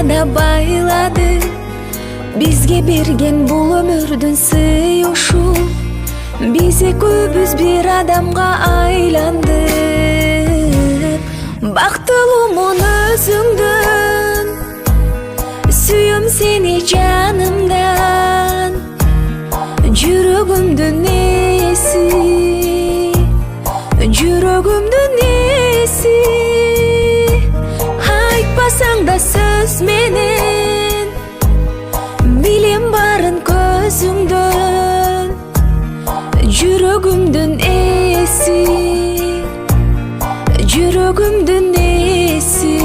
да байлады. Бизге берген бул өмүрдүн сый ушул. Биз экөөбүз бир адамга айландык. Бактылуумун өзүңдөн, сүйөм сени жанымдан. Жүрөгүмдүн ээси, жүрөгүмдүн ээси. Айтпасаң да сөз менен, билем барын көзүңдөн. Жүрөгүмдүн ээси, жүрөгүмдүн ээси.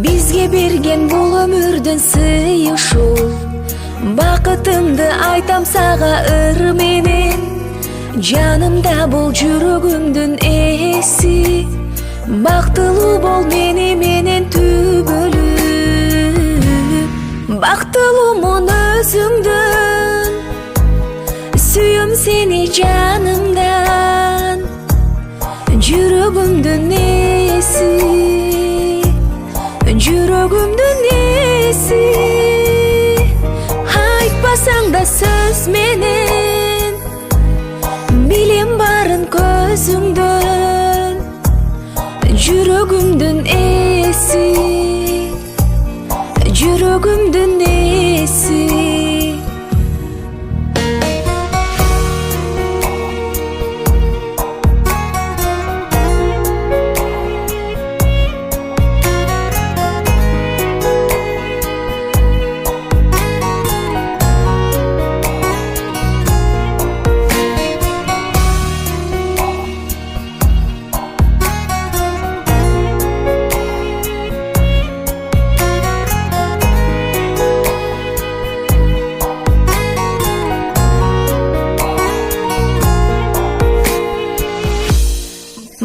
Бизге берген бул өмүрдүн сый ушул. Бакытымды айтам сага ыр менен. Жанымда бол жүрөгүмдүн ээси. Бактылуу бол мени менен түбөлүп. Бактылуумун өзүңдөн, сүйөм сени жанымдан. Жүрөгүмдүн ээси, жүрөгүмдүн ээси. Айтпасаң да сөз менен, билем барын көзүңдөн. Жүрөгүмдүн ээси, жүрөгүмдүн ээси.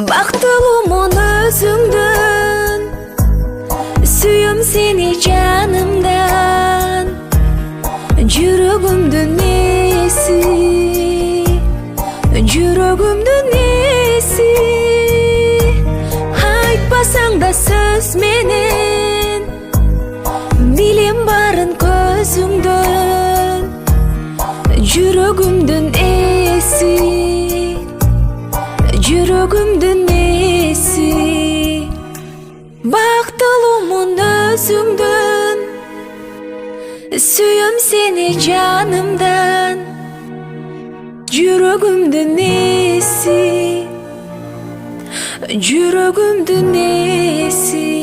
Бактылуумун өзүңдөн, сүйөм сени жанымдан. Жүрөгүмдүн ээси, жүрөгүмдүн ээси. Айтпасаң да сөз менен, билем барын көзүңдөн. Жүрөгүмдүн ээси, жүрөгүмдүн ээси. Бактылуумун өзүңдөн, сүйөм сени жанымдан. Жүрөгүмдүн ээси, жүрөгүмдүн ээси.